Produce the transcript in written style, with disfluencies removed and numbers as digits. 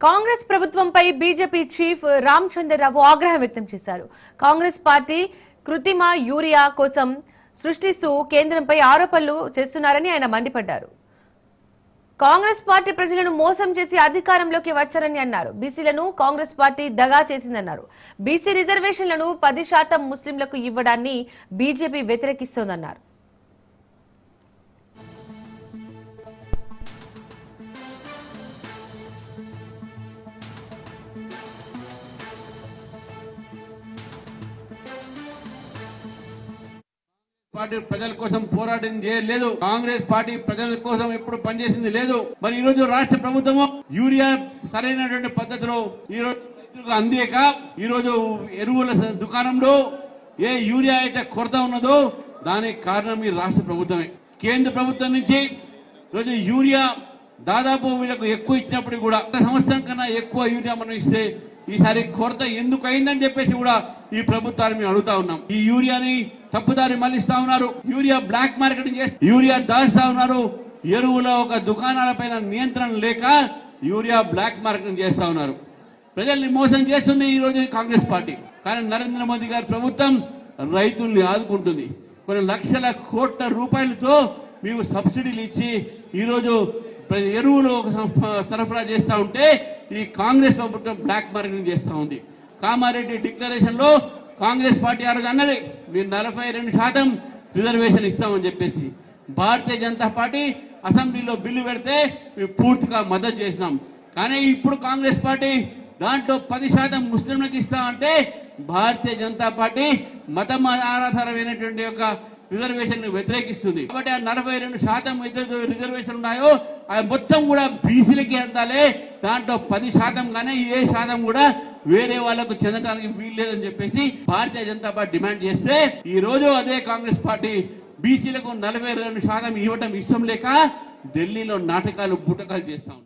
కాంగ్రెస్ ప్రభుత్వంపై BJP chief Ramachandra Rao ఆగ్రహం వ్యక్తం చేశారు. కాంగ్రెస్ పార్టీ కృత్రిమ యూరియా కోసం సృష్టిస్తూ కేంద్రంపై ఆరోపణలు చేస్తున్నారని ఆయన మండిపడ్డారు. కాంగ్రెస్ పార్టీ ప్రజలను మోసం చేసి అధికారంలోకి వచ్చారని అన్నారు. బీసీలను కాంగ్రెస్ పార్టీ దగా చేసిందన్నారు. బీసీ రిజర్వేషన్లను 10% ముస్లింలకు ఇవ్వడాన్ని బీజేపీ వ్యతిరేకిస్తోందన్నారు. పార్టీ ప్రజల కోసం పోరాటం చేయలేదు. కాంగ్రెస్ పార్టీ ప్రజల కోసం ఎప్పుడు పనిచేసింది లేదు. మరి ఈ రోజు రాష్ట్ర ప్రభుత్వము యూరియా సరైనటువంటి పద్ధతిలో ఈ రోజు రైతులకు అందేక ఈ రోజు ఎరువుల దుకాణంలో ఏ యూరియా అయితే కొరత ఉన్నదో దానికి కారణం ఈ రాష్ట్ర ప్రభుత్వమే. కేంద్ర ప్రభుత్వం నుంచి ఈరోజు యూరియా దాదాపు వీళ్ళకు ఎక్కువ ఇచ్చినప్పుడు కూడా సంవత్సరం కన్నా ఎక్కువ యూరియా మనం ఇస్తే ఈసారి కొరత ఎందుకు అయిందని చెప్పేసి కూడా ఈ ప్రభుత్వాన్ని మేము అడుగుతా ఉన్నాం. ఈ యూరియాని తప్పుదారి మళ్లిస్తా ఉన్నారు. యూరియా బ్లాక్ మార్కెటింగ్ చేసి యూరియా దాచుతా ఉన్నారు. ఎరువుల ఒక దుకాణాలపైన నియంత్రణ లేక యూరియా బ్లాక్ మార్కెటింగ్ చేస్తా ఉన్నారు. ప్రజల్ని మోసం చేస్తుంది ఈ రోజు కాంగ్రెస్ పార్టీ. కానీ నరేంద్ర మోదీ గారి ప్రభుత్వం రైతుల్ని ఆదుకుంటుంది. కొన్ని లక్షల కోట్ల రూపాయలతో మేము సబ్సిడీలు ఇచ్చి ఈరోజు ఎరువులు సరఫరా చేస్తూ ఉంటే ఈ కాంగ్రెస్ ప్రభుత్వం బ్లాక్ మార్కెటింగ్ చేస్తూ ఉంది. కామారెడ్డి డిక్లరేషన్ లో కాంగ్రెస్ పార్టీ ఆ రోజు అన్నది మీరు 42% రిజర్వేషన్ ఇస్తామని చెప్పేసి. భారతీయ జనతా పార్టీ అసెంబ్లీలో బిల్లు పెడితే మేము పూర్తిగా మద్దతు చేసినాం. కానీ ఇప్పుడు కాంగ్రెస్ పార్టీ దాంట్లో 10% ముస్లింలకు ఇస్తామంటే భారతీయ జనతా పార్టీ మతం ఆధారమైనటువంటి యొక్క రిజర్వేషన్ వ్యతిరేకిస్తుంది. కాబట్టి ఆ 42% రిజర్వేషన్ ఉన్నాయో అది మొత్తం కూడా బీసీలకి అందాలే. దాంట్లో 10% కానీ ఏ శాతం కూడా వేరే వాళ్లకు చెందడానికి వీల్లేదని చెప్పేసి భారతీయ జనతా పార్టీ డిమాండ్ చేస్తే ఈ రోజు అదే కాంగ్రెస్ పార్టీ బీసీలకు 42% ఇవ్వటం ఇష్టం లేక ఢిల్లీలో నాటకాలు బుటకాలు చేస్తా ఉంది.